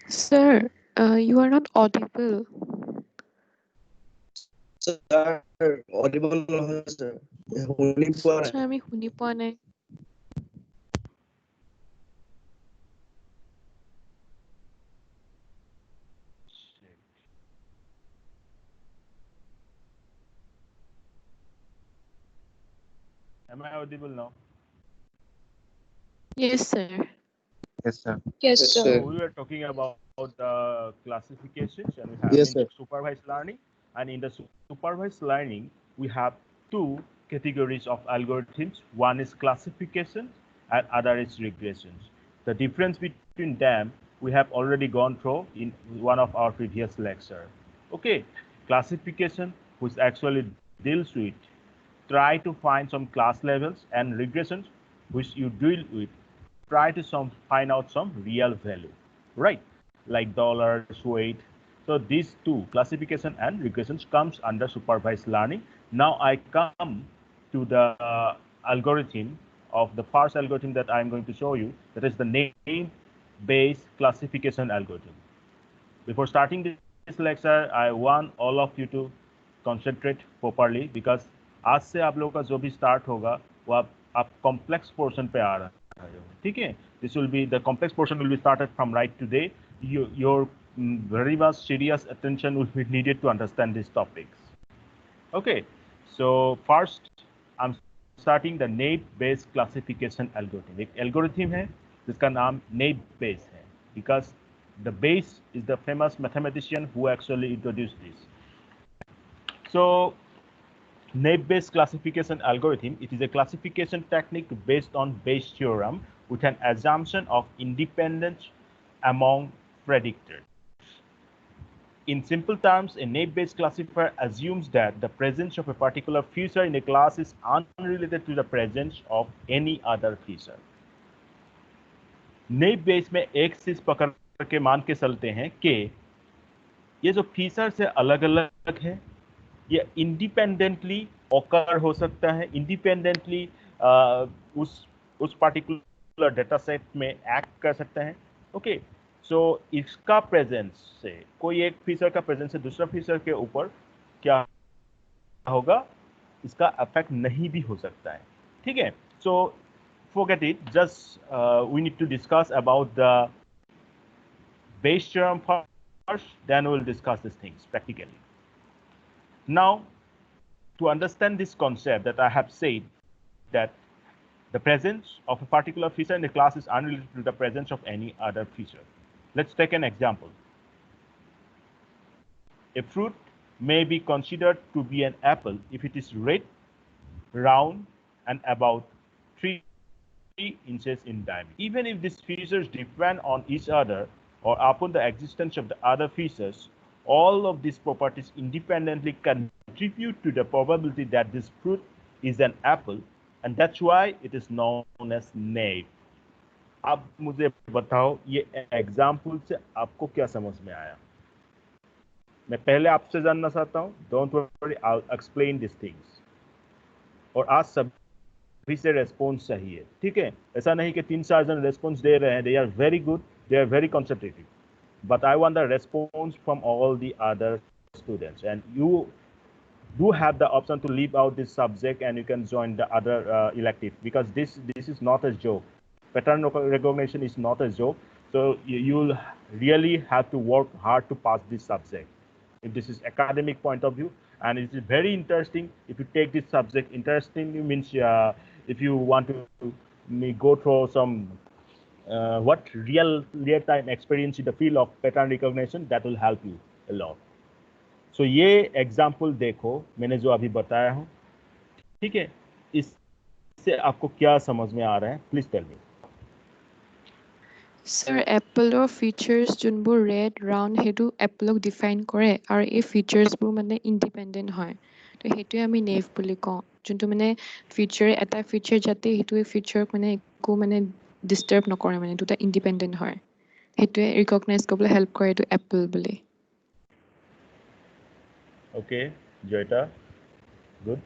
Sir, you are not audible. Sir, audible নহয় sir. শুনি পোৱা নাই। Sir, আমি শুনি পোৱা নাই. Am I audible now? Yes, sir. Yes, sir. Yes, So sir. we were talking about classifications, and we have Yes, in sir. supervised learning, and in the supervised learning we have two categories of algorithms. One is classification and other is regressions. The difference between them we have already gone through in one of our previous lecture. Okay, classification, which actually deals with try to find some class levels, and regressions, which you deal with try to find out some real value, right? Like dollars, weight. So these two, classification and regressions, comes under supervised learning. Now I come to the algorithm of the first algorithm that I'm going to show you. That is the name-based classification algorithm. Before starting this lecture, I want all of you to concentrate properly, because आज से आप लोगों का जो भी start होगा वो आप complex portion पे आ रहे हो, ठीक है? This will be the complex portion will be started from right today. Your very much serious attention will be needed to understand these topics. Okay, so first I'm starting the naive-based classification algorithm. एक algorithm है जिसका नाम naive-based है, because the base is the famous mathematician who actually introduced this. So naive-based classification algorithm, it is a classification technique based on Bayes' theorem with an assumption of independence among predictors. In simple terms, a naive-based classifier assumes that the presence of a particular feature in a class is unrelated to the presence of any other feature. naive-based में एक चीज पकड़ के मान के चलते हैं कि ये जो फीचर से अलग-अलग है, ये इंडिपेंडेंटली ऑकर हो सकता है, इंडिपेंडेंटली उस पार्टिकुलर डेटा सेट में एक्ट कर सकता है. ओके, सो इसका प्रेजेंस से, कोई एक फीचर का प्रेजेंस से दूसरा फीचर के ऊपर क्या होगा, इसका इफेक्ट नहीं भी हो सकता है. ठीक है, सो forget it, just we need to discuss about the Bayes theorem first, then we'll discuss these things practically. Now, to understand this concept that I have said, that the presence of a particular feature in the class is unrelated to the presence of any other feature. Let's take an example. A fruit may be considered to be an apple if it is red, round, and about 3 inches in diameter. Even if these features depend on each other or upon the existence of the other features, all of these properties independently contribute to the probability that this fruit is an apple, and that's why it is known as naive. अब मुझे बताओ ये example से आपको क्या समझ में आया? मैं पहले आपसे जानना चाहता हूँ. Don't worry, I will explain this things. और आज सभी से रेस्पॉन्स चाहिए, ठीक है? ऐसा नहीं कि 3-4 जन रेस्पॉन्स दे रहे हैं. They are very good, they are very concentrative, but I want the response from all the other students, and you do have the option to leave out this subject and you can join the other elective, because this is not a joke. Pattern recognition is not a joke, so you'll really have to work hard to pass this subject. If this is academic point of view, and it is very interesting if you take this subject. Interesting means if you want to go through some what real-time experience in the field of pattern recognition, that will help you a lot. So ये example देखो मैंने जो अभी बताया हूँ, ठीक है? इससे आपको क्या समझ में आ रहा है? Please tell me. Sir, Apple features যোনবোৰ red, round সেইটো Apple define কৰে আৰু এই featuresবোৰ মানে independent হয়. তো সেইটোৱে আমি naive বুলি কওঁ. যোনটো মানে feature এটা feature যাতে সেইটোৱে feature মানে একো মানে disturb নকৰে, মানে দুটা independent হয়. সেইটোৱে recognize কৰিবলৈ help কৰে এইটো Apple bully. Okay, Joyita, good.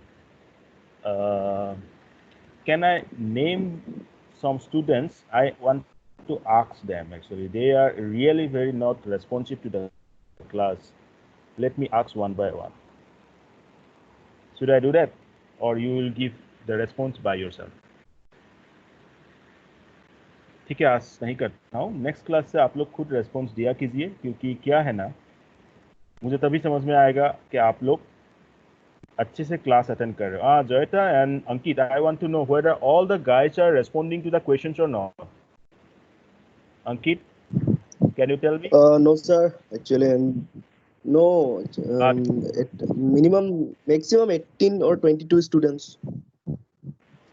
Can I name some students? I want to ask them actually. They are really very not responsive to the class. Let me ask one by one. Should I do that? Or you will give the response by yourself? ठीक है, आज नहीं करता हूँ. Next class से आप लोग खुद रेस्पॉन्स दिया कीजिए, क्योंकि क्या है ना, मुझे तभी समझ में आएगा कि आप लोग अच्छे से क्लास अटेंड कर रहे हो. Joyita and Ankit, I want to know whether all the guys are responding to the questions or not. Ankit, can you tell me? No, sir. Actually, no. Maximum 18 or 22 students.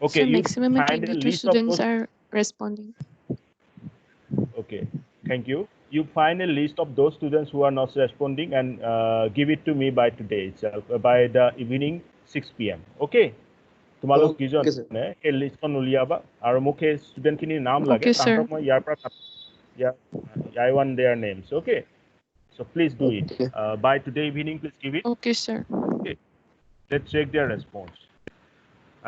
Okay, So you maximum find a 22 list of students those. are responding. Okay, thank you. You find a list of those students who are not responding and give it to me by today itself, by the evening 6 p.m. Okay? তোমালোক Okay, কিজন sir. এই লিষ্টখন উলিয়াবা আৰু মোক সেই ষ্টুডেণ্টখিনিৰ নাম লাগে, Okay, sir. তাহাঁতক মই ইয়াৰ পৰা I want their names. Okay? So please do it. Okay. By today evening, please give it. Okay, sir. Okay. Let's check their response.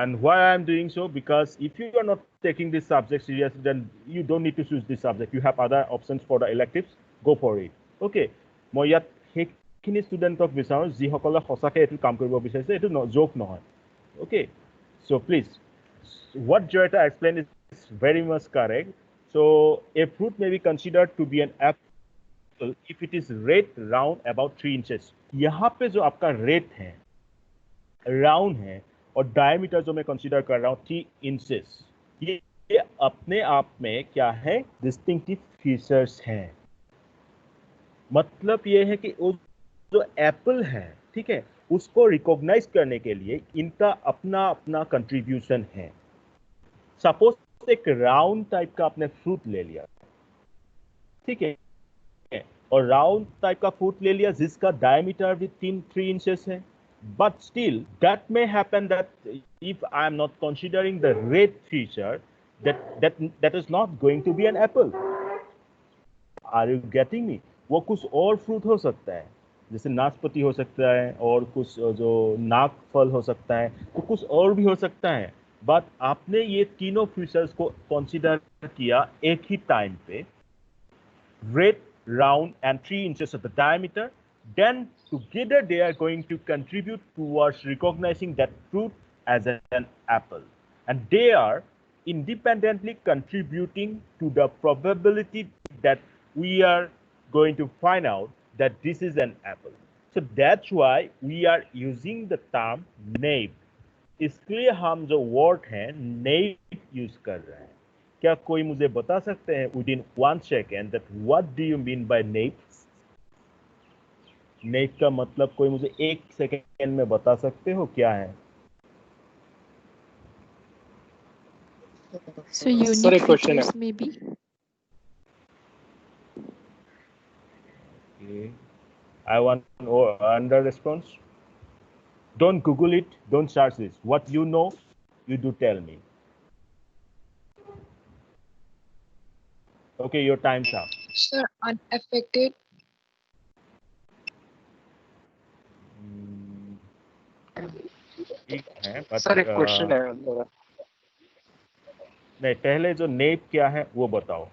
And why I'm doing so, because if you are not taking this subject seriously, then you don't need to choose this subject. You have other options for the electives. Go for it. Okay. মই ইয়াত সেইখিনি ষ্টুডেণ্টক বিচাৰোঁ যিসকলে সঁচাকৈ এইটো কাম কৰিব বিচাৰিছে, এইটো জোক নহয়. Okay. So please, what Joyita explained is very much correct. So a fruit may be considered to be an apple if it is red, round, about 3 inches. यहाँ पे जो आपका red है, round है, और डायमीटर जो मैं कंसीडर कर रहा हूँ 3 इंचेस, ये अपने आप में क्या है, डिस्टिंक्टिव फीचर्स हैं. मतलब ये है कि वो जो एप्पल है, ठीक है, उसको रिकॉग्नाइज करने के लिए इनका अपना अपना कंट्रीब्यूशन है. सपोज एक राउंड टाइप का आपने फ्रूट ले लिया, ठीक है, और राउंड टाइप का फ्रूट ले लिया जिसका डायमीटर भी 3 इंचेस है. But still, that may happen that if I am not considering the red feature, that is not going to be an apple. Are you getting me? वो कुछ और fruit हो सकता है, जैसे नाशपाती हो सकता है, और कुछ जो नाक फल हो सकता है, तो कुछ और भी हो सकता है. बट आपने ये तीनों फीचर्स को कंसीडर किया एक ही टाइम पे, red, round, and 3 inches of the diameter. Then together they are going to contribute towards recognizing that fruit as an apple. And they are independently contributing to the probability that we are going to find out that this is an apple. So that's why we are using the term nape. इसलिए हम जो word है nape use कर रहे हैं. क्या कोई मुझे बता सकते हैं within 1 second that what do you mean by nape? Nape का मतलब कोई मुझे 1 सेकेंड में बता सकते हो क्या है? So unique features maybe. Okay. I want under response. Don't Google it. Don't search this. What you know, you do tell me. Okay, your time's up. Sir, unaffected. ठीक है, but सर एक question है मेरा. नहीं, पहले जो nap क्या है वो बताओ,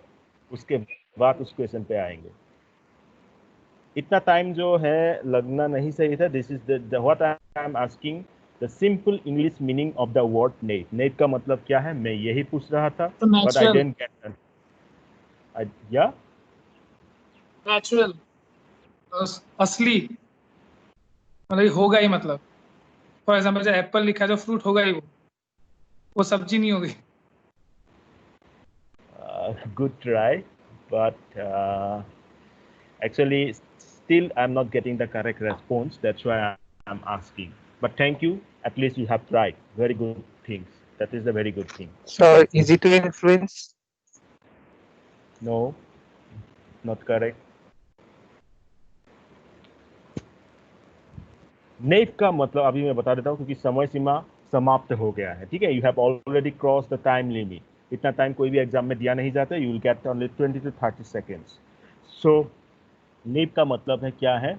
उसके बाद उस क्वेश्चन पे आएंगे. इतना टाइम जो है लगना नहीं सही था. This is the what I am asking, the simple English meaning of the word nape. Nape का मतलब क्या है, मैं यही पूछ रहा था, but I didn't get it. या नेचुरल, असली, मतलब होगा ही. मतलब फॉर एग्जांपल जो एप्पल लिखा है जो फ्रूट होगा ही, वो सब्जी नहीं होगी. good try, but actually still I'm not getting the correct response. That's why I'm asking. But thank you, at least you have tried. Very good things. That is a very good thing. So easy to influence? No, not correct. Naive का मतलब अभी मैं बता देता हूँ, क्योंकि समय सीमा समाप्त हो गया है. ठीक है, you have already cross the time limit. इतना टाइम कोई भी एग्जाम में दिया नहीं जाता. You will get only 20 to 30 seconds. So naive का मतलब है क्या है,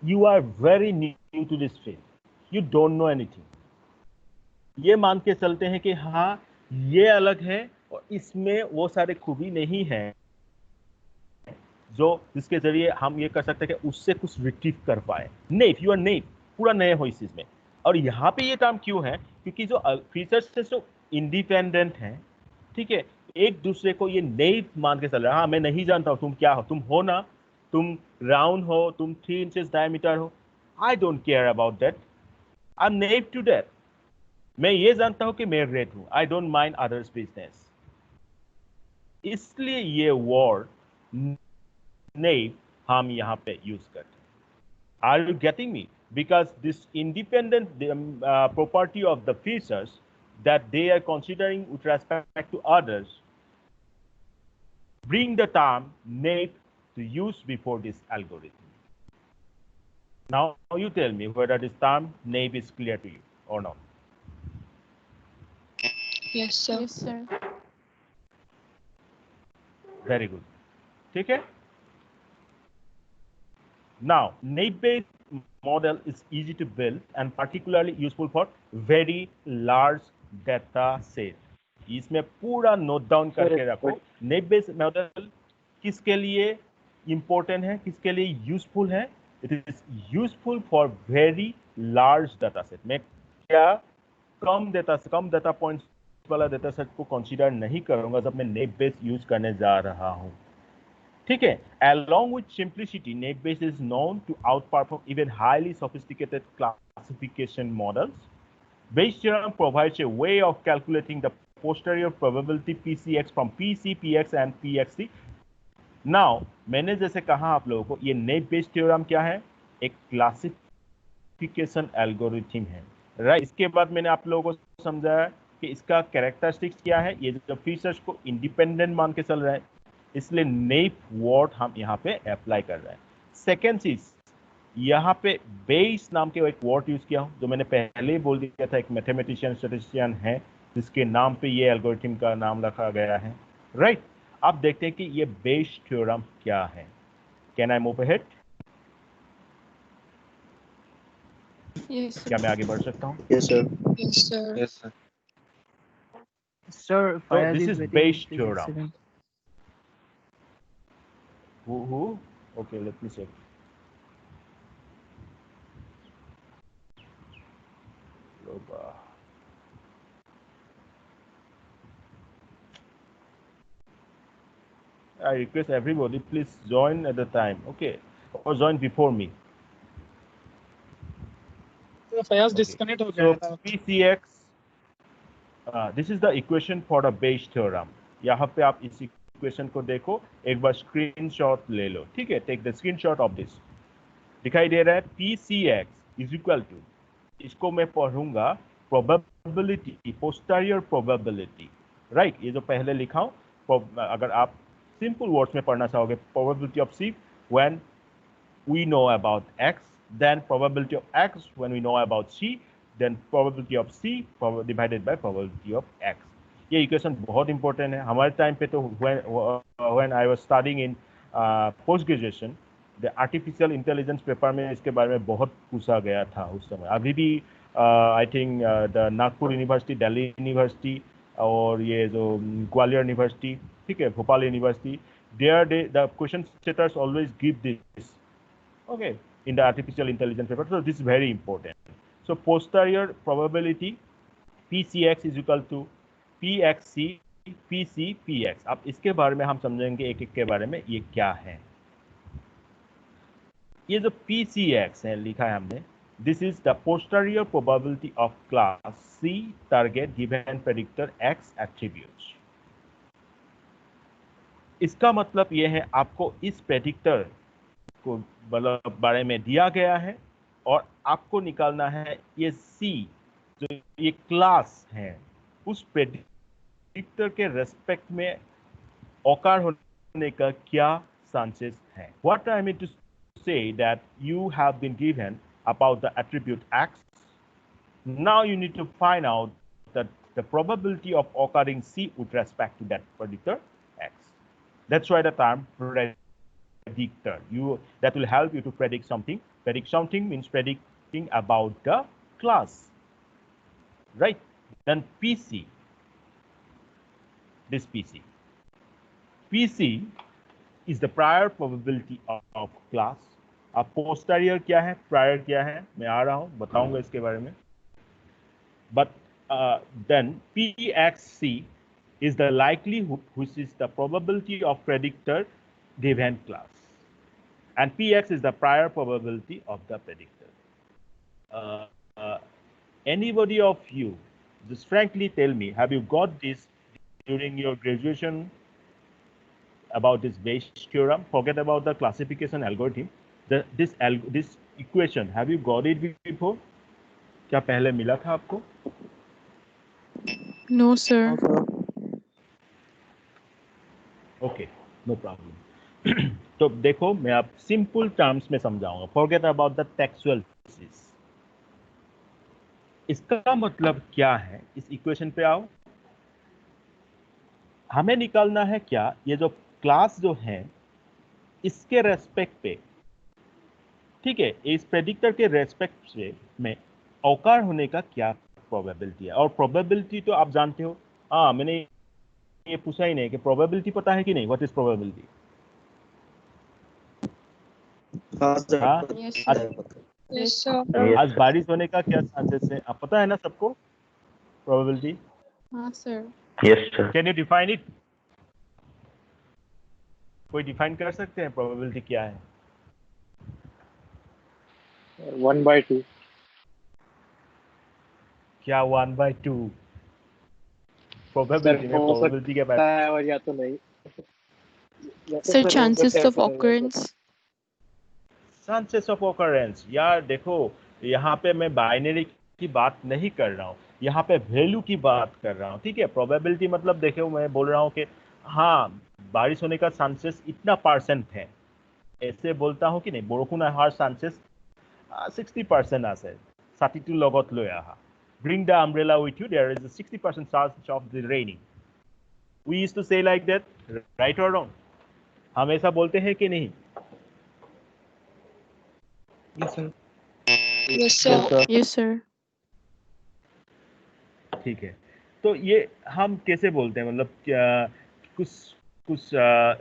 you are very new to this field, you don't know anything. ये मान के चलते हैं कि हाँ ये अलग है, और इसमें वो सारे खूबी नहीं है जो जिसके जरिए हम ये कर सकते हैं कि उससे कुछ रिट्रीव कर पाए। नेव, यू आर नेव, पूरा नए हो इस चीज में। और यहाँ पे ये टर्म क्यों है, क्योंकि जो फीचर्स है जो इंडिपेंडेंट हैं, ठीक है, एक दूसरे को ये नेव मान के चल रहा है। हाँ, मैं नहीं जानता हूँ तुम क्या हो, तुम हो ना, तुम राउंड हो, तुम 3 इंचेस डायमीटर हो, I don't care about that, I am naive to that. मैं ये जानता हूँ कि मैं रेड हूँ, I don't mind others business. इसलिए ये वर्ड नेव हम यहाँ पे यूज करते हैं। Are you getting me? Because this independent property of the features that they are considering with respect to others bring the term nape to use before this algorithm. Now you tell me whether this term nape is clear to you or not. Yes, sir. Yes, sir. Very good. ठीक है? Now, nape-based model is easy to build and particularly useful for very large data set. इसमें पूरा note down करके रखो। Nap-based model किसके लिए important है, किसके लिए यूजफुल है? It is useful for very large data set. मैं क्या कम डाटा पॉइंट्स वाला डाटा सेट को कंसीडर नहीं करूंगा जब मैं नेप बेस्ड यूज करने जा रहा हूं। ठीक है, along with simplicity, NetBase is known to outperform even highly sophisticated classification models. Bayes' theorem provides a way of calculating the posterior probability PCX from PC, PX and PXC. Now, मैंने जैसे कहा आप लोगों को, ये NetBase theorem क्या है? एक क्लासिफिकेशन एल्गोरिथम है, राइट? इसके बाद मैंने आप लोगों को समझाया कि इसका कैरेक्टरिस्टिक्स क्या है, ये जो फीचर्स को इंडिपेंडेंट मान के चल रहा है, इसलिए नेप वर्ड हम यहाँ पे अप्लाई कर रहे हैं। सेकेंड चीज, यहाँ पे बेस नाम के एक वर्ड यूज किया हूं, जो मैंने पहले ही बोल दिया था, एक मैथमेटिशियन स्टैटिस्टिशियन है जिसके नाम पे ये एल्गोरिथम का नाम रखा गया है, राइट? अब देखते हैं कि ये बेस थ्योरम क्या है। Can I move ahead? Yes, sir. क्या मैं आगे बढ़ सकता हूँ? Yes, sir. Yes, sir. Yes, sir. Sir, So Fayaz this is is waiting Bayes' in theorem. student. Who? Okay, let me check. Loba. I request everybody, please join at the time, okay? Or join before me. तो Fayaz Okay. Disconnect हो So गया था। PCX, this is the equation for the Bayes theorem. यहाँ पे आप इस equation को देखो, एक बार स्क्रीनशॉट ले लो, ठीक है? Take the screenshot of this. दिखाई दे रहा है PCX इज इक्वल टू, इसको मैं पढ़ूंगा प्रोबेबिलिटी, पोस्टीरियर प्रोबेबिलिटी, राइट? ये जो पहले लिखा हूं, अगर आप सिंपल वर्ड्स में पढ़ना चाहोगे, probability of C when we know about X, then probability of X when we know about C, then probability of C divided by probability of X. ये इक्वेशन बहुत इंपॉर्टेंट है हमारे टाइम पे। तो when I was studying in post graduation, the artificial intelligence paper में इसके बारे में बहुत पूछा गया था उस समय। अभी भी I think the Nagpur university, Delhi university और ये जो ग्वालियर यूनिवर्सिटी, ठीक है, Bhopal university, the question setters always give this, okay, in the artificial intelligence paper. So this is very important. So posterior probability PCX is equal to PXC PC PX. अब इसके बारे में हम समझेंगे एक एक के बारे में, ये क्या है। ये जो PCX है लिखा है हमने, this is the posterior probability of class C target given predictor X attributes. इसका मतलब ये है आपको इस प्रेडिक्टर को बारे में दिया गया है और आपको निकालना है ये C जो ये क्लास है उस प्रेडिक्टर के रेस्पेक्ट में ऑकर होने का क्या चांसेस है। What I mean to say that you have been given about the attribute X. Now you need to find out that the probability of occurring C with respect to that predictor X. That's why the term predictor. That will help you to predict something. Predict something means predicting about the class, right? Then PC. this PC. PC is the prior probability of class. अब posterior क्या है, prior क्या है, मैं आ रहा हूँ, बताऊंगा इसके बारे में. But then PXC is the likelihood, which is the probability of predictor given class. And Px is the prior probability of the predictor. Anybody of you, just frankly tell me, have you got this during your graduation about this Bayes theorem? Forget about the classification algorithm. This equation, have you got it before? क्या पहले मिला था आपको? No, sir. Okay, no problem. तो देखो, मैं आप simple terms में समझाऊंगा. Forget about the textual basis. इसका मतलब क्या है, इस इक्वेशन पे आओ. हमें निकालना है क्या, ये जो क्लास जो है इसके रेस्पेक्ट पे, ठीक है, इस प्रेडिक्टर के रेस्पेक्ट से में औकार होने का क्या प्रोबेबिलिटी है. और प्रोबेबिलिटी तो आप जानते हो. हाँ, मैंने ये पूछा ही नहीं कि प्रोबेबिलिटी पता है कि नहीं. What is probability? हाँ सर, हाँ? Yes, पता sir. है. Yes, sir. आज बारिश होने का क्या चांसेस है, आप पता है ना सबको प्रोबेबिलिटी? हाँ, sir. Yes, sir. Can you define it? कोई डिफाइन कर सकते हैं प्रोबेबिलिटी क्या है? 1/2. क्या 1/2? प्रोबेबिलिटी में हो प्रोबेबिलिटी के बारे सकता है और या तो नहीं. Sir, chances of occurrence. Chances of occurrence. यार देखो, यहाँ पे मैं बाइनरी की बात नहीं कर रहा हूँ, यहाँ पे वैल्यू की बात कर रहा हूँ. ठीक है, प्रोबेबिलिटी मतलब देखो, मैं बोल रहा हूँ कि हाँ बारिश होने का चांसेस इतना % है, ऐसे बोलता हूँ कि नहीं. বৰষুণ অহাৰ চান্সেছ 60% আছে. ছাতিটো লগত লৈ আহা. Bring the umbrella with you. There is a 60% chance of the raining. We used to say like that, right or wrong? हम ऐसा बोलते हैं कि नहीं? Yes, sir. Yes, sir. Yes, sir. ठीक है, तो ये हम कैसे बोलते हैं, मतलब क्या कुछ कुछ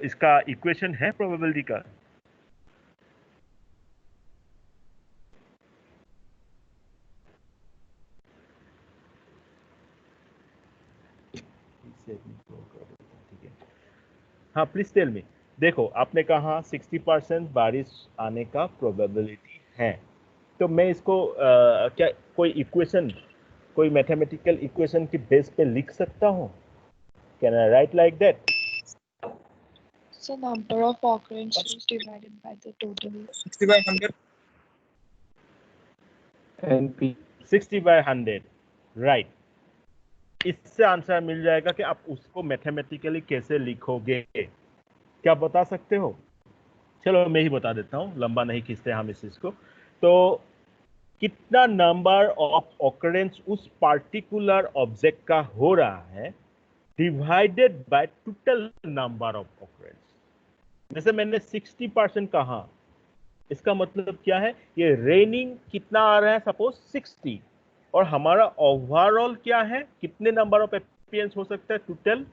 इसका इक्वेशन है प्रोबेबिलिटी का? ठीक है, हाँ प्लीज टेल मी. देखो, आपने कहा 60% बारिश आने का प्रोबेबिलिटी है, तो मैं इसको क्या कोई इक्वेशन, कोई मैथमेटिकल इक्वेशन की बेस पे लिख सकता हूँ? Can I right like that? So number of occurrences divided by the total. 60/100. NP. 60/100, right. इससे आंसर मिल जाएगा कि आप उसको मैथमेटिकली कैसे लिखोगे. क्या बता सकते हो? चलो मैं ही बता देता हूँ, लंबा नहीं खींचते हम इस चीज को. तो कितना नंबर ऑफ ऑकरेंस उस पार्टिकुलर ऑब्जेक्ट का हो रहा है divided by total number of occurrence. जैसे मैंने 60% कहा, इसका मतलब क्या है, ये रेनिंग कितना आ रहा है, सपोज 60, और हमारा ओवरऑल क्या है, कितने नंबर ऑफ अपीयरेंस हो सकता है, total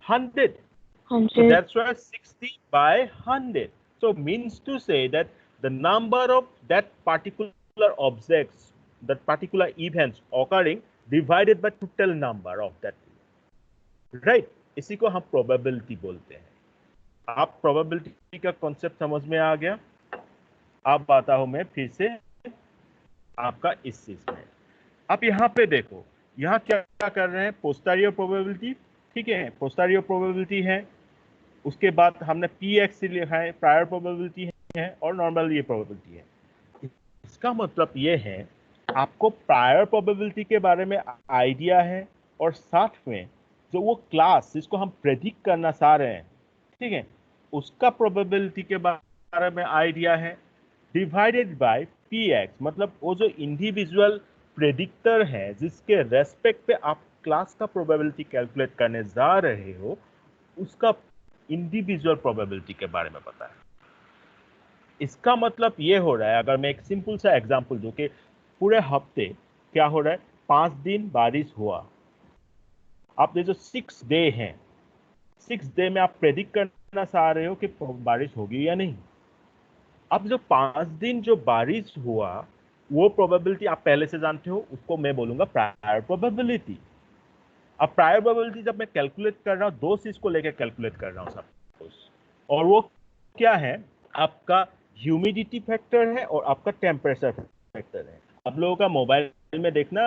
100. So that's why 60/100. So means to say that the number of that particular objects, that particular events occurring divided by total number of that. Right? इसी को हम probability बोलते हैं. आप probability का concept समझ में आ गया? अब आता हूं मैं फिर से आपका इस चीज में. आप यहाँ पे देखो, यहाँ क्या कर रहे हैं, posterior probability. ठीक है, posterior probability है. उसके बाद हमने Px लिखा है, प्रायर प्रोबेबिलिटी है, और नॉर्मल ये प्रोबेबिलिटी है. इसका मतलब ये है, आपको प्रायर प्रोबेबिलिटी के बारे में आइडिया है, और साथ में जो वो क्लास जिसको हम प्रेडिक्ट करना चाह रहे हैं, ठीक है, उसका प्रोबेबिलिटी के बारे में आइडिया है, डिवाइडेड बाय Px. मतलब वो जो इंडिविजुअल प्रेडिक्टर है जिसके रेस्पेक्ट पे आप क्लास का प्रोबेबिलिटी कैलकुलेट करने जा रहे हो, उसका इंडिविजुअल प्रोबेबिलिटी के बारे में पता है. इसका मतलब ये हो रहा है, अगर मैं एक सिंपल सा एग्जांपल दूं कि पूरे हफ्ते क्या हो रहा है, 5 दिन बारिश हुआ. आपने जो 6 डे हैं, 6 डे में आप प्रेडिक्ट करना चाह रहे हो कि बारिश होगी या नहीं। अब जो 5 दिन जो बारिश हुआ वो प्रोबेबिलिटी आप पहले से जानते हो, उसको मैं बोलूंगा प्रायर प्रोबेबिलिटी। अब प्रायर प्रोबेबिलिटी जब मैं कैलकुलेट कर रहा हूँ, दो चीज को लेकर कैलकुलेट कर रहा हूँ सपोज, और वो क्या है, आपका ह्यूमिडिटी फैक्टर है और आपका टेम्परेचर फैक्टर है। आप लोगों का मोबाइल में देखना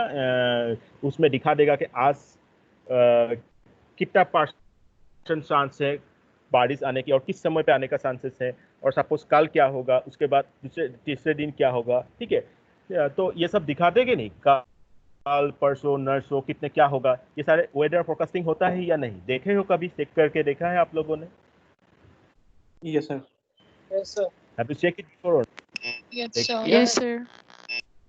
उसमें दिखा देगा कि आज कितना % चांस है बारिश आने की और किस समय पे आने का चांसेस है, और सपोज कल क्या होगा, उसके बाद तीसरे दिन क्या होगा, ठीक है। तो ये सब दिखा देंगे नहीं, कल परसों नरसों कितने क्या होगा, ये सारे वेदर फोरकास्टिंग होता है या नहीं, देखे हो कभी, चेक करके देखा है आप लोगों ने? Yes sir. Yes, sir. Have you check it before? Yes, Check sir. किया है? Yes, sir.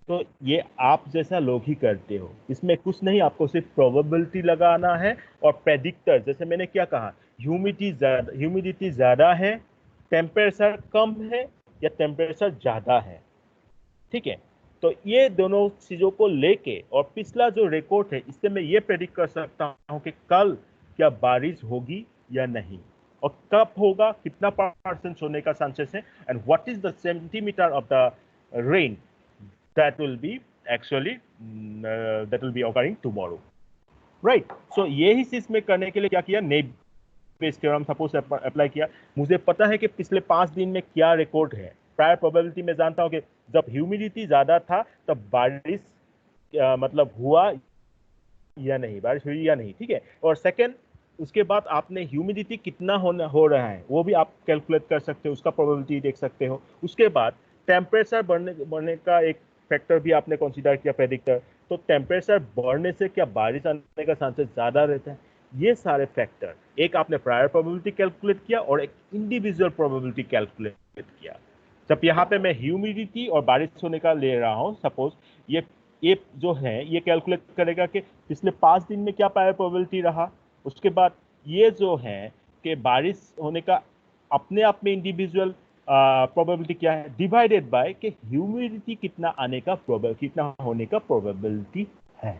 तो ये आप जैसा लोग ही करते हो, इसमें कुछ नहीं, आपको सिर्फ प्रोबेबिलिटी लगाना है और प्रेडिक्टर, जैसे मैंने क्या कहा, ह्यूमिडिटी ज्यादा है, टेम्परेचर कम है या टेम्परेचर ज्यादा है, ठीक है। तो ये दोनों चीजों को लेके और पिछला जो रिकॉर्ड है, इससे मैं ये प्रेडिक्ट कर सकता हूँ कि कल क्या बारिश होगी या नहीं, और कब होगा, कितना % होने का चांसेस है, and what is the centimetre of the rain that will be actually that will be occurring tomorrow, right? So यही चीज में करने के लिए क्या किया, naive Bayes theorem suppose apply किया। मुझे पता है कि पिछले 5 दिन में क्या रिकॉर्ड है, प्रायर प्रोबेबिलिटी में जानता हूँ कि जब ह्यूमिडिटी ज्यादा था तब बारिश मतलब हुआ या नहीं, बारिश हुई या नहीं, ठीक है। और सेकंड, उसके बाद आपने ह्यूमिडिटी कितना हो रहा है वो भी आप कैलकुलेट कर सकते हो, उसका प्रोबेबिलिटी देख सकते हो। उसके बाद टेम्परेचर बढ़ने का एक फैक्टर भी आपने कंसीडर किया, प्रेडिक्टर, तो टेम्परेचर बढ़ने से क्या बारिश आने का चांसेस ज्यादा रहता है। ये सारे फैक्टर, एक आपने प्रायर प्रोबेबिलिटी कैलकुलेट किया और एक इंडिविजुअल प्रोबेबिलिटी कैलकुलेट किया। जब यहाँ पे मैं ह्यूमिडिटी और बारिश होने का ले रहा हूँ, सपोज ये जो है ये कैलकुलेट करेगा कि पिछले 5 दिन में क्या प्रायर प्रोबेबिलिटी रहा। उसके बाद ये जो है कि बारिश होने का अपने आप में इंडिविजुअल प्रोबेबिलिटी क्या है, डिवाइडेड बाय कि ह्यूमिडिटी कितना होने का प्रोबेबिलिटी है।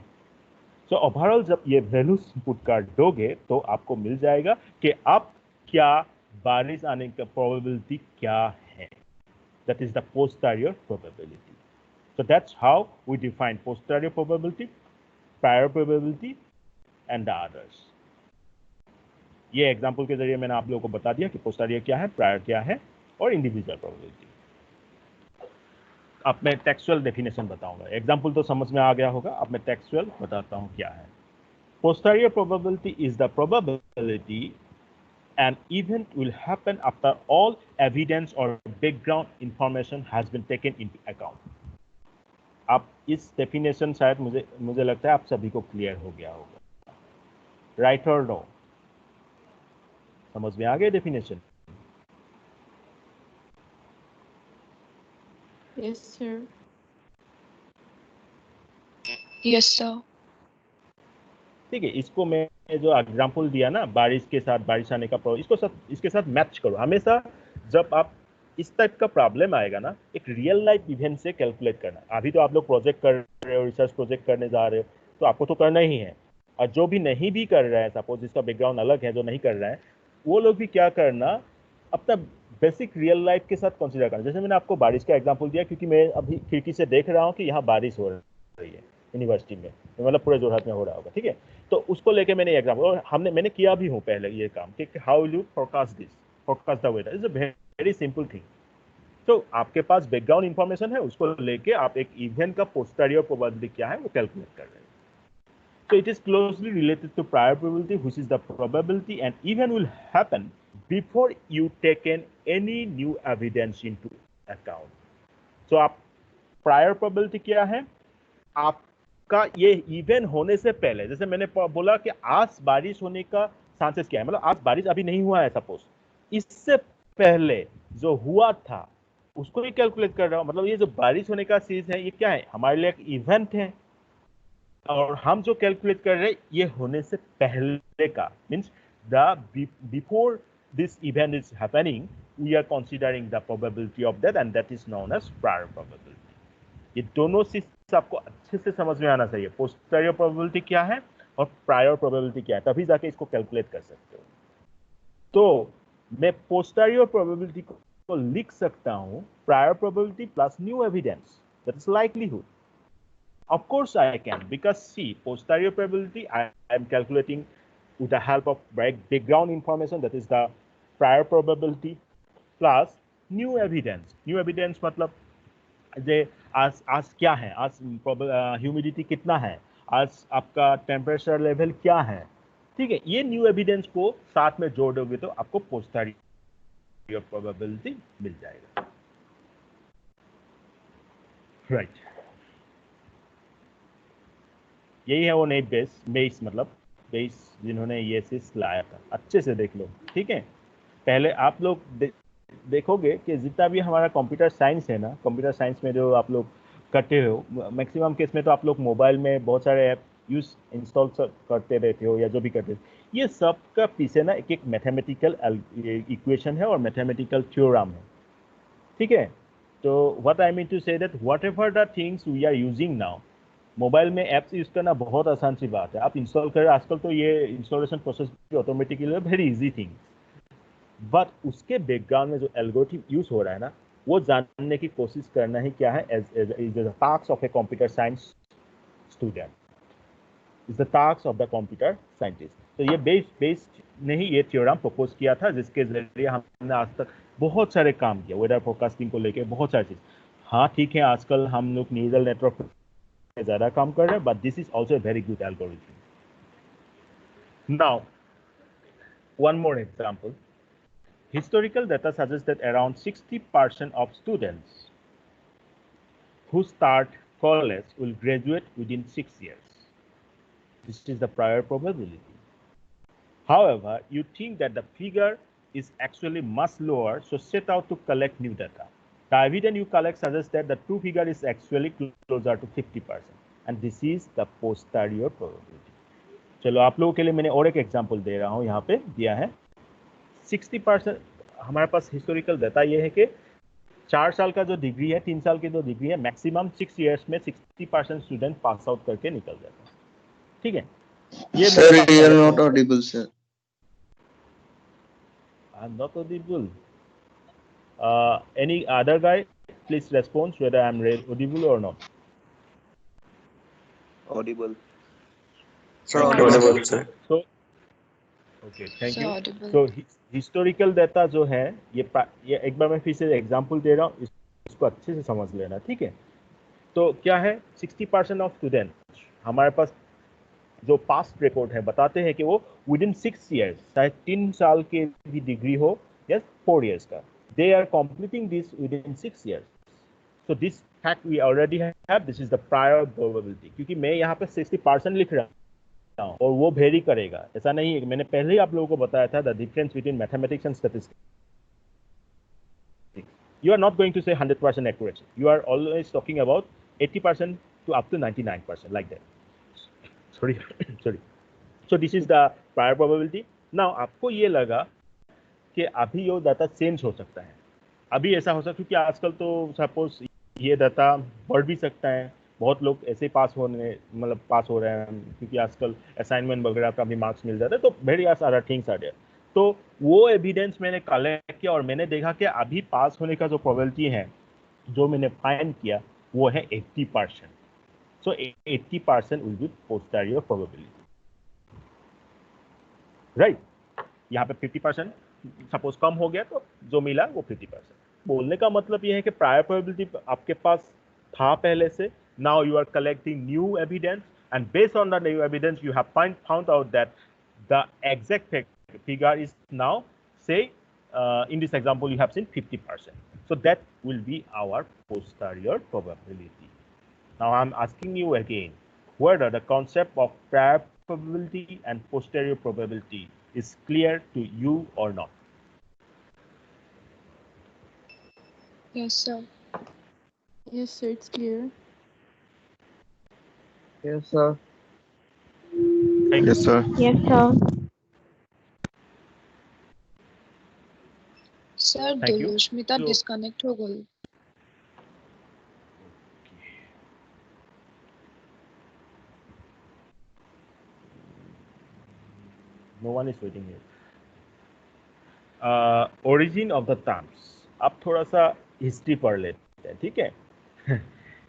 सो ओवरऑल जब ये वैल्यूज पुट कर दोगे तो आपको मिल जाएगा कि अब क्या बारिश आने का प्रोबेबिलिटी क्या है, that is the posterior probability. So that's how we define posterior probability, prior probability and the others. ये एग्जांपल के जरिए मैंने आप लोगों को बता दिया कि पोस्टेरियर क्या है, प्रायर क्या है और इंडिविजुअल प्रोबेबिलिटी। अब मैं टेक्सुअल डेफिनेशन बताऊंगा, एग्जांपल तो समझ में आ गया होगा, अब मैं टेक्सुअल बताता हूं क्या है। Posterior probability is the probability an event will happen after all evidence or background information has been taken into account. अब इस डेफिनेशन शायद मुझे लगता है आप सभी को क्लियर हो गया होगा, राइट और नो? समझ में आ गया definition? Yes, sir. Yes, sir. ठीक है, इसको मैं जो एग्जांपल दिया ना, बारिश के साथ बारिश आने का इसके साथ मैच करो। हमेशा जब आप इस टाइप का प्रॉब्लम आएगा ना, एक रियल लाइफ इवेंट से कैलकुलेट करना। अभी तो आप लोग प्रोजेक्ट कर रहे हो, रिसर्च प्रोजेक्ट करने जा रहे हो, तो आपको तो करना ही है। और जो भी नहीं भी कर रहा है, सपोज जिसका बैकग्राउंड अलग है, जो नहीं कर रहा है, वो लोग भी क्या करना, अपना बेसिक रियल लाइफ के साथ कंसिडर करना। जैसे मैंने आपको बारिश का एग्जाम्पल दिया, क्योंकि मैं अभी खिड़की से देख रहा हूँ कि यहाँ बारिश हो रही है यूनिवर्सिटी में, मतलब पूरे जोरहाट में हो रहा होगा, ठीक है। तो उसको लेके मैंने एग्जाम्पल, और मैंने किया भी हूँ पहले ये काम कि how will you forecast the weather. Is a very simple thing. तो आपके पास बैकग्राउंड इंफॉर्मेशन है, उसको लेके आप एक इवेंट का पोस्टेरियर प्रोबेबिलिटी क्या है वो कैलकुलेट कर रहे हैं। So it is closely related to prior probability, which is the probability an event will happen before you taken any new evidence into account. So आप prior probability क्या है, आपका ये इवेंट होने से पहले, जैसे मैंने बोला कि आज बारिश होने का चांसेस क्या है, मतलब आज बारिश अभी नहीं हुआ है सपोज, इससे पहले जो हुआ था उसको ही कैलकुलेट कर रहा हूं। मतलब ये जो बारिश होने का चीज है, ये क्या है, हमारे लिए एक इवेंट है, और हम जो कैलकुलेट कर रहे हैं ये होने से पहले का, means before this event is happening we are considering the probability of that, and that is known as prior probability. ये दोनों चीज आपको अच्छे से समझ में आना चाहिए, पोस्टेरियर प्रोबेबिलिटी क्या है और प्रायर प्रोबेबिलिटी क्या है, तभी जाके इसको कैलकुलेट कर सकते हो। तो मैं पोस्टीरियर प्रोबेबिलिटी को लिख सकता हूं prior probability plus new evidence, that is likelihood. Of course I can, because see, posterior probability I am calculating with the help of background information, that is the prior probability plus new evidence. New evidence मतलब जे आज क्या है, आज humidity कितना है, आज आपका temperature level क्या है, ठीक है. ये न्यू एविडेंस को साथ में जोड़ दोगे तो आपको पोस्टीरियर प्रोबेबिलिटी मिल जाएगा. राइट. यही है वो नई बेस मतलब बेस जिन्होंने ये चीज लाया था. अच्छे से देख लो, ठीक है. पहले आप लोग देखोगे कि जितना भी हमारा कंप्यूटर साइंस है ना, कंप्यूटर साइंस में जो आप लोग करते हो, मैक्सिमम केस में तो आप लोग मोबाइल में बहुत सारे ऐप इंस्टॉल करते रहते हो या जो भी करते हो. ये सब का पीछे ना एक मैथमेटिकल इक्वेशन है और मैथमेटिकल थ्योरम है, ठीक है. तो what I mean to say that whatever the things we are using now, mobile में ऐप्स यूज करना बहुत आसान सी बात है. आप इंस्टॉल करें, आजकल तो ये इंस्टॉलेशन प्रोसेस भी automatically very easy thing. But उसके बैकग्राउंड में जो एल्गोरिथम यूज हो रहा है ना, वो जानने की कोशिश करना ही क्या है, is the task of a computer science student, is the task of the computer scientist. तो ये बेस्ड ने ही ये थ्योरम प्रपोज किया था, जिसके जरिए हमने आज तक बहुत सारे काम किया वेदर फोरकास्टिंग को लेकर, बहुत सारी चीज. हाँ ठीक है, आजकल हम लोग न्यूरल नेटवर्क ज़्यादा काम कर रहे हैं, but this is also a very good algorithm. Now, one more example. Historical data suggests that around 60% of students who start college will graduate within 6 years. This is the prior probability. However, you think that the figure is actually much lower, so set out to collect new data. The evidence you collect suggests that the true figure is actually closer to 50%. And this is the posterior probability. चलो आप लोगों के लिए मैंने और एक example दे रहा हूं. यहाँ पे दिया है 60%. हमारे पास हिस्टोरिकल डाटा ये है कि 4 साल का जो डिग्री है, 3 साल की जो डिग्री है, मैक्सिमम 6 इयर्स में 60% स्टूडेंट पास आउट करके निकल जाता है, ठीक है. ये Sir, you are not audible, sir. I am not audible. Any other guy, please respond whether I am audible or not. Audible. Sir, Audible, sir. So, okay, thank Sir, you. audible. So historical data जो है, ये एक बार मैं फिर से example दे रहा हूँ, इसको अच्छे से समझ लेना, ठीक है. तो क्या है, 60% ऑफ स्टूडेंट हमारे पास जो पास्ट रिकॉर्ड है बताते हैं कि वो विद इन 6 इयर्स, चाहे 3 साल की भी डिग्री हो या 4 इयर्स का, they are completing this within 6 years. So this fact we already have, this is the prior probability. क्योंकि मैं यहाँ पे 60% लिख रहा हूँ और वो वेरी करेगा, ऐसा नहीं है. मैंने पहले ही आप लोगों को बताया था the difference between mathematics and statistics. You are not going to say 100% accuracy. You are always talking about 80% to up to 99%, like that. Sorry. So this is the prior probability. Now आपको ये लगा कि अभी ये data change हो सकता है. अभी ऐसा हो सकता है क्योंकि आजकल तो सपोज ये डाटा बढ़ भी सकता है. बहुत लोग ऐसे पास हो रहे हैं क्योंकि आजकल असाइनमेंट वगैरह का भी मार्क्स मिल जाता है. तो various other things are there. तो वो एविडेंस मैंने कलेक्ट किया और मैंने देखा कि अभी पास होने का जो प्रोबेबिलिटी है, जो मैंने फाइंड किया, वो है 80%. सो 80% will be posterior probability, right. यहाँ पे 50% सपोज कम हो गया तो जो मिला वो 50%. बोलने का मतलब ये है कि प्रायर प्रोबेबिलिटी आपके पास था पहले से. Now you are collecting new evidence and based on the new evidence you have found out that the exact figure is now, say, in this example you have seen 50%. So that will be our posterior probability. Now I'm asking you again, whether the concept of prior probability and posterior probability is clear to you or not. Yes, sir. Yes, sir, it's clear. Yes, sir. Thank you. Yes, sir. Yes, sir. Sir, Thank you. Dulushmita So- disconnect हो गई. No one is waiting here. Origin of the terms, अब थोड़ा सा history पढ़ लेते हैं, ठीक है?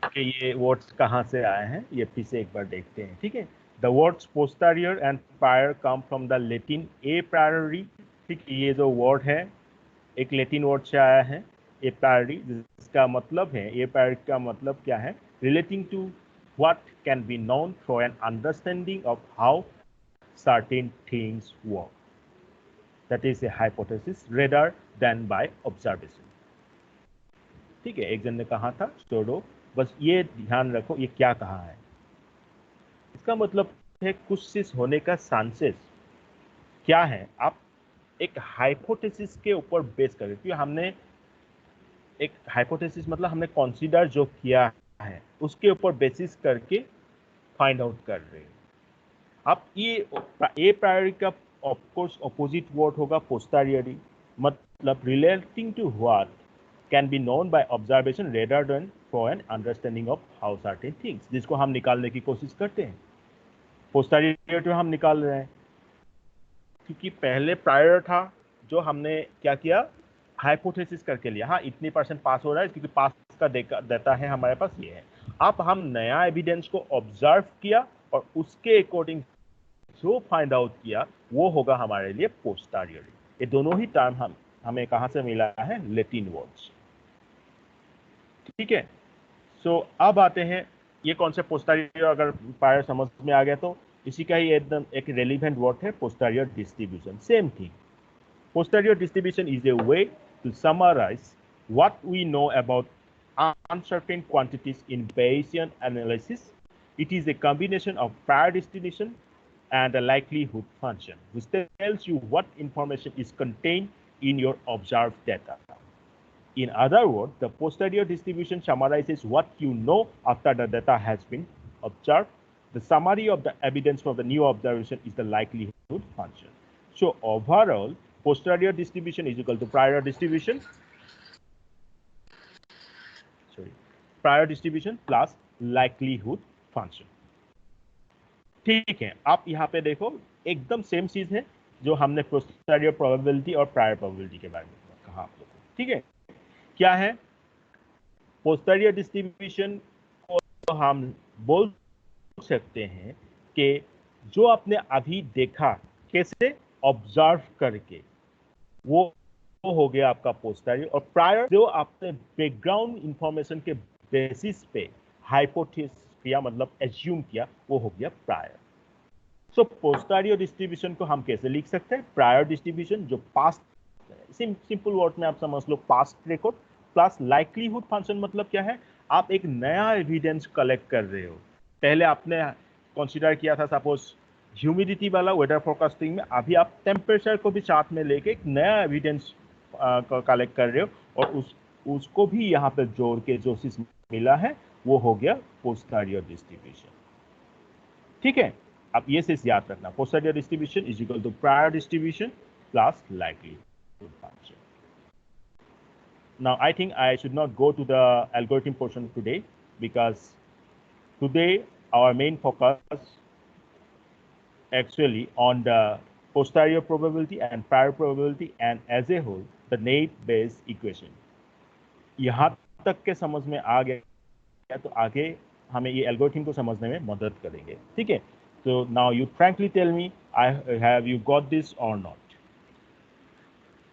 कि ये वर्ड्स कहाँ से आए हैं, ये फिर से एक बार देखते हैं, ठीक है? The words posterior and prior come from the Latin A priori, ठीक? ये जो वर्ड है एक लैटिन वर्ड से आया है, ए प्रायरी, जिसका मतलब है, ए प्रायरी का मतलब क्या है? Relating to what can be known through an understanding of how certain things work, that is a hypothesis rather than by observation, ठीक है? एक जन ने कहा था छोड़ो, बस ये ध्यान रखो ये क्या कहा है। इसका मतलब है कुछ चीज होने का चांसेस क्या है, आप एक हाइपोथेसिस के ऊपर बेस करें, क्योंकि हमने एक हाइपोथेसिस मतलब हमने कंसीडर जो किया है उसके ऊपर बेसिस करके फाइंड आउट कर रहे हैं। अब ये ए प्रायरी का ऑफ कोर्स अपोजिट वर्ड होगा पोस्टीरियरी, मतलब relating to what can be known by observation rather than for an understanding of how certain things, जिसको हम निकालने की कोशिश करते हैं। पोस्टीरियर हम निकाल रहे हैं क्योंकि पहले प्रायर था जो हमने क्या किया, हाइपोथेसिस करके लिया, हाँ इतनी % पास हो रहा है क्योंकि पास का देता है हमारे पास ये है। अब हम नया एविडेंस को ऑब्जर्व किया और उसके अकॉर्डिंग जो फाइंड आउट किया वो होगा हमारे लिए पोस्टीरियर। ये दोनों ही टर्म हमें कहाँ से मिला है, लैटिन वर्ड्स, ठीक है? सो अब आते हैं ये कौन से पोस्टीरियर, अगर प्रायर समझ में आ गया तो इसी का ही एकदम एक रेलिवेंट वर्ड है posterior distribution. Same thing, posterior distribution is a way to summarize what we know about uncertain quantities in Bayesian analysis. It is a combination of prior distribution and a likelihood function, which tells you what information is contained in your observed data. In other words, the posterior distribution summarizes what you know after the data has been observed. The summary of the evidence from the new observation is the likelihood function. So overall, posterior distribution is equal to prior distribution, prior distribution plus likelihood function. ठीक है, आप यहाँ पे देखो एकदम same चीज है जो हमने पोस्टीरियर प्रोबेबिलिटी और प्रायर प्रोबेबिलिटी के बारे में कहा आप लोगों को, ठीक है? क्या है पोस्टीरियर डिस्ट्रीब्यूशन को हम बोल सकते हैं कि जो आपने अभी देखा कैसे ऑब्जर्व करके वो हो गया आपका पोस्टीरियर, और प्रायर जो आपने बैकग्राउंड इंफॉर्मेशन के बेसिस पे हाइपोथेसिस किया मतलब एज्यूम किया वो हो गया प्रायर। सो पोस्टीरियर डिस्ट्रीब्यूशन को हम कैसे लिख सकते हैं, प्रायर डिस्ट्रीब्यूशन जो पास्ट, सिंपल वर्ड में आप समझ लो past record plus likelihood function, मतलब क्या है, आप एक नया एविडेंस कलेक्ट कर रहे हो। पहले आपने कंसीडर किया था सपोज ह्यूमिडिटी वाला वेदर फोरकास्टिंग में, अभी आप टेम्परेचर को भी साथ में लेके एक नया एविडेंस कलेक्ट कर रहे हो और उसको भी यहाँ पे जोड़ के जो चीज मिला है वो हो गया पोस्टीरियर डिस्ट्रीब्यूशन, ठीक है? अब ये चीज याद रखना, posterior distribution is equal to prior distribution plus likelihood function. Now I think I should not go to the algorithm portion today because today our main focus actually on the posterior probability and prior probability and as a whole the naive Bayes equation। यहाँ तक के समझ में आ गया तो आगे हमें ये एल्गोरिथम को समझने में मदद करेंगे, ठीक है? So now you frankly tell me, have you got this or not?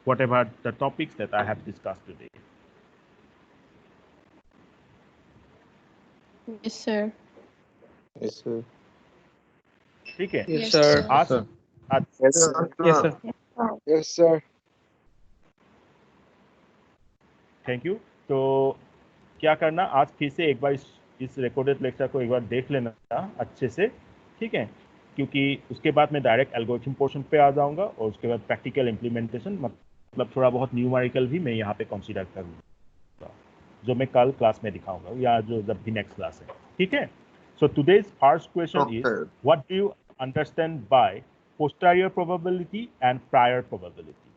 Whatever the topics that I have discussed today. Yes, sir. Yes, sir. ठीक है? Yes, Yes, sir. sir. आज Yes, sir. Yes, sir. Yes, sir. Thank you. तो क्या करना, आज फिर से एक बार इस रिकॉर्डेड लेक्चर को एक बार देख लेना अच्छे से, ठीक है? क्योंकि उसके बाद मैं डायरेक्ट एल्गोरिथम पोर्शन पे आ जाऊंगा और उसके बाद प्रैक्टिकल इम्प्लीमेंटेशन, मतलब थोड़ा बहुत न्यूमेरिकल भी मैं यहाँ पे कंसीडर करूँगा, जो मैं कल क्लास में दिखाऊंगा या जो जब भी नेक्स्ट क्लास है, ठीक है? So today's first question is what do you understand by posterior probability and prior probability.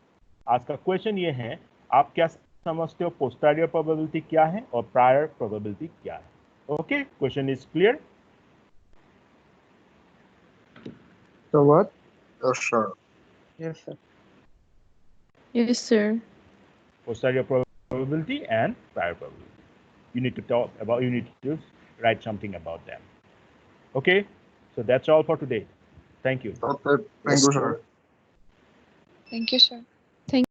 आज का क्वेश्चन ये है, आप क्या समझते हो पोस्टीरियर प्रोबेबिलिटी क्या है और प्रायर प्रोबेबिलिटी क्या है? Okay, question is clear? So what? Yes, sir. Yes, sir. Yes, sir. Posterior probability and prior probability. You need to talk about, you need to write something about them. Okay, so that's all for today. Thank you. Okay, thank Yes, you, sir. sir. Thank you, sir.